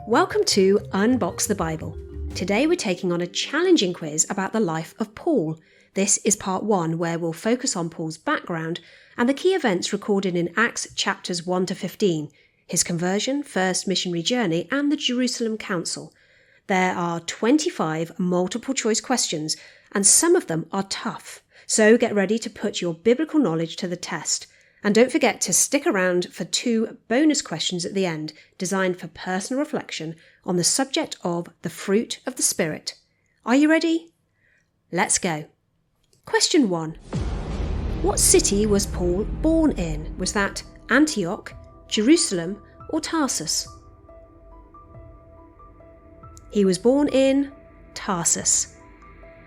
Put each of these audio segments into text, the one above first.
Welcome to Unbox the Bible. Today we're taking on a challenging quiz about the life of Paul. This is part 1, where we'll focus on Paul's background and the key events recorded in Acts chapters 1 to 15, his conversion, first missionary journey, and the Jerusalem Council. There are 25 multiple choice questions, and some of them are tough. So get ready to put your biblical knowledge to the test. And don't forget to stick around for 2 bonus questions at the end, designed for personal reflection on the subject of the fruit of the Spirit. Are you ready? Let's go. Question 1. What city was Paul born in? Was that Antioch, Jerusalem, or Tarsus? He was born in Tarsus.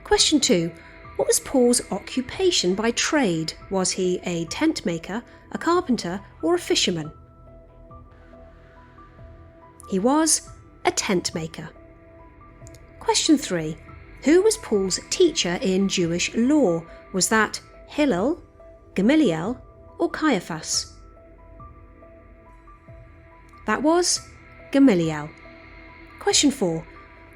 Question 2. What was Paul's occupation by trade? Was he a tent maker, a carpenter, or a fisherman? He was a tent maker. Question 3. Who was Paul's teacher in Jewish law? Was that Hillel, Gamaliel, or Caiaphas? That was Gamaliel. Question 4.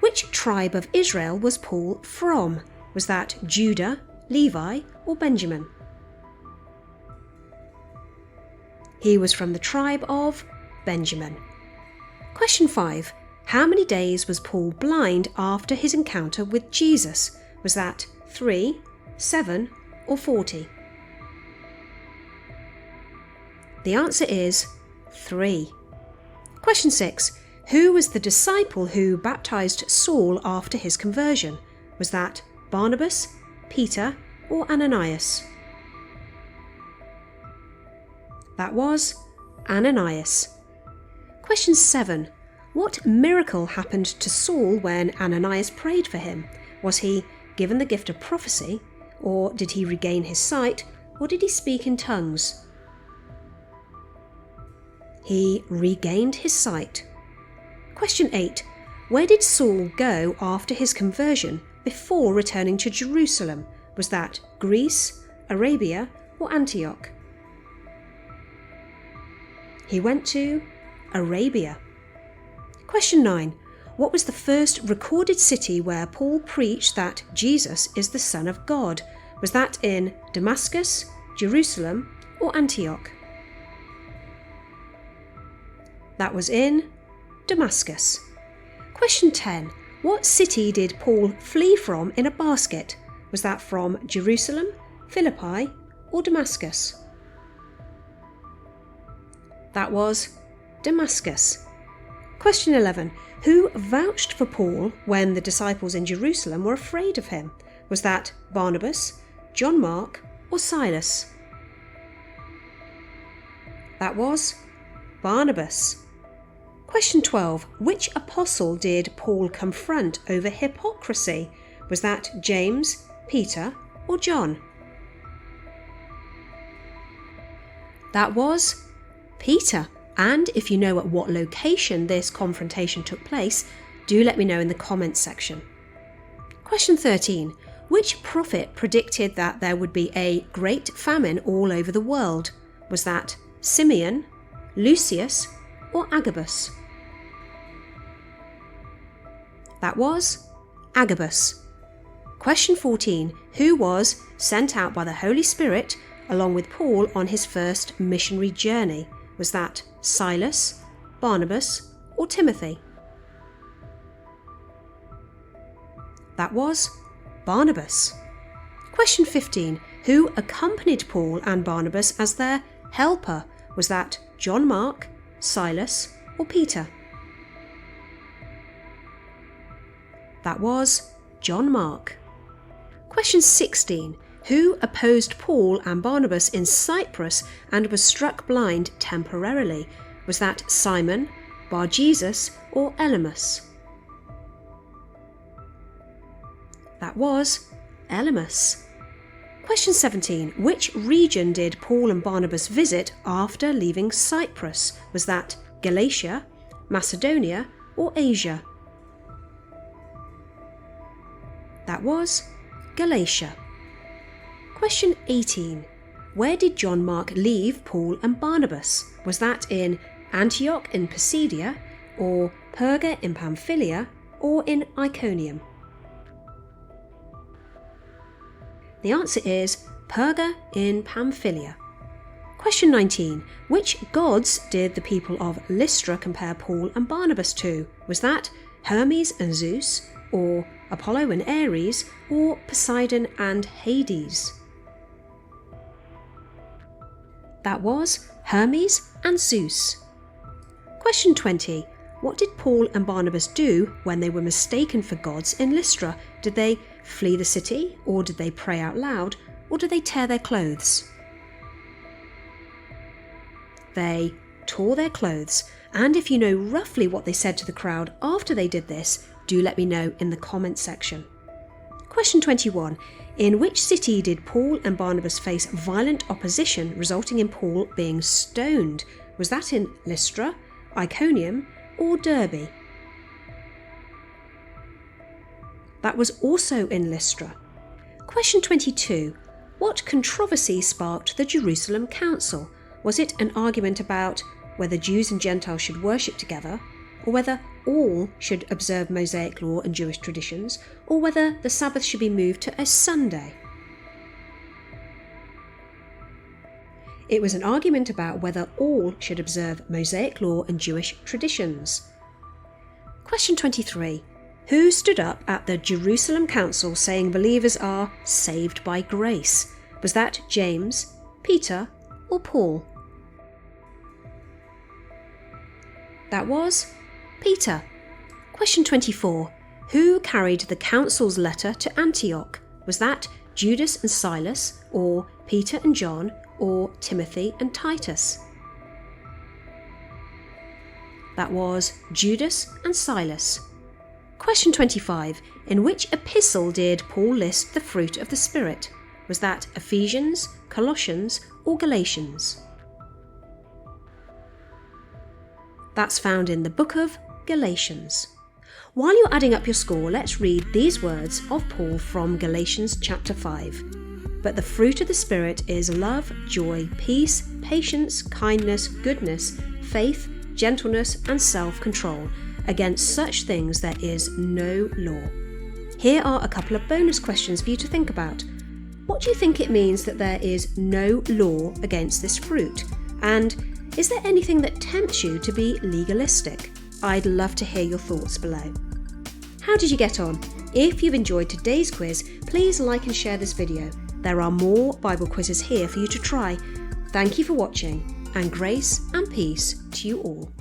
Which tribe of Israel was Paul from? Was that Judah, Levi, or Benjamin? He was from the tribe of Benjamin. Question 5. How many days was Paul blind after his encounter with Jesus? Was that 3, 7, or 40? The answer is 3. Question 6. Who was the disciple who baptized Saul after his conversion? Was that Barnabas, Peter, or Ananias? That was Ananias. Question 7. What miracle happened to Saul when Ananias prayed for him? Was he given the gift of prophecy, or did he regain his sight, or did he speak in tongues? He regained his sight. Question 8. Where did Saul go after his conversion before returning to Jerusalem? Was that Greece, Arabia, or Antioch? He went to Arabia. Question 9. What was the first recorded city where Paul preached that Jesus is the Son of God? Was that in Damascus, Jerusalem, or Antioch? That was in Damascus. Question 10. What city did Paul flee from in a basket? Was that from Jerusalem, Philippi, or Damascus? That was Damascus. Question 11. Who vouched for Paul when the disciples in Jerusalem were afraid of him? Was that Barnabas, John Mark, or Silas? That was Barnabas. Question 12. Which apostle did Paul confront over hypocrisy? Was that James, Peter, or John? That was Peter. And if you know at what location this confrontation took place, do let me know in the comments section. Question 13. Which prophet predicted that there would be a great famine all over the world? Was that Simeon, Lucius, or Agabus? That was Agabus. Question 14. Who was sent out by the Holy Spirit along with Paul on his first missionary journey? Was that Silas, Barnabas, or Timothy? That was Barnabas. Question 15. Who accompanied Paul and Barnabas as their helper? Was that John Mark, Silas, or Peter? That was John Mark. Question 16. Who opposed Paul and Barnabas in Cyprus and was struck blind temporarily? Was that Simon, Bar-Jesus, or Elymas? That was Elymas. Question 17. Which region did Paul and Barnabas visit after leaving Cyprus? Was that Galatia, Macedonia, or Asia? That was Galatia. Question 18. Where did John Mark leave Paul and Barnabas? Was that in Antioch in Pisidia, or Perga in Pamphylia, or in Iconium? The answer is Perga in Pamphylia. Question 19. Which gods did the people of Lystra compare Paul and Barnabas to? Was that Hermes and Zeus, or Apollo and Ares, or Poseidon and Hades? That was Hermes and Zeus. Question 20. What did Paul and Barnabas do when they were mistaken for gods in Lystra? Did they flee the city, or did they pray out loud, or did they tear their clothes? They tore their clothes, and if you know roughly what they said to the crowd after they did this, do let me know in the comments section. Question 21. In which city did Paul and Barnabas face violent opposition, resulting in Paul being stoned? Was that in Lystra, Iconium, or Derbe? That was also in Lystra. Question 22. What controversy sparked the Jerusalem Council? Was it an argument about whether Jews and Gentiles should worship together, or whether all should observe Mosaic law and Jewish traditions, or whether the Sabbath should be moved to a Sunday? It was an argument about whether all should observe Mosaic law and Jewish traditions. Question 23. Who stood up at the Jerusalem Council saying believers are saved by grace? Was that James, Peter, or Paul? That was Peter. Question 24. Who carried the council's letter to Antioch? Was that Judas and Silas, or Peter and John, or Timothy and Titus? That was Judas and Silas. Question 25. In which epistle did Paul list the fruit of the Spirit? Was that Ephesians, Colossians, or Galatians? That's found in the book of Galatians. While you're adding up your score, let's read these words of Paul from Galatians chapter 5. But the fruit of the Spirit is love, joy, peace, patience, kindness, goodness, faith, gentleness, and self-control. Against such things there is no law. Here are a couple of bonus questions for you to think about. What do you think it means that there is no law against this fruit? And is there anything that tempts you to be legalistic? I'd love to hear your thoughts below. How did you get on? If you've enjoyed today's quiz, please like and share this video. There are more Bible quizzes here for you to try. Thank you for watching, and grace and peace to you all.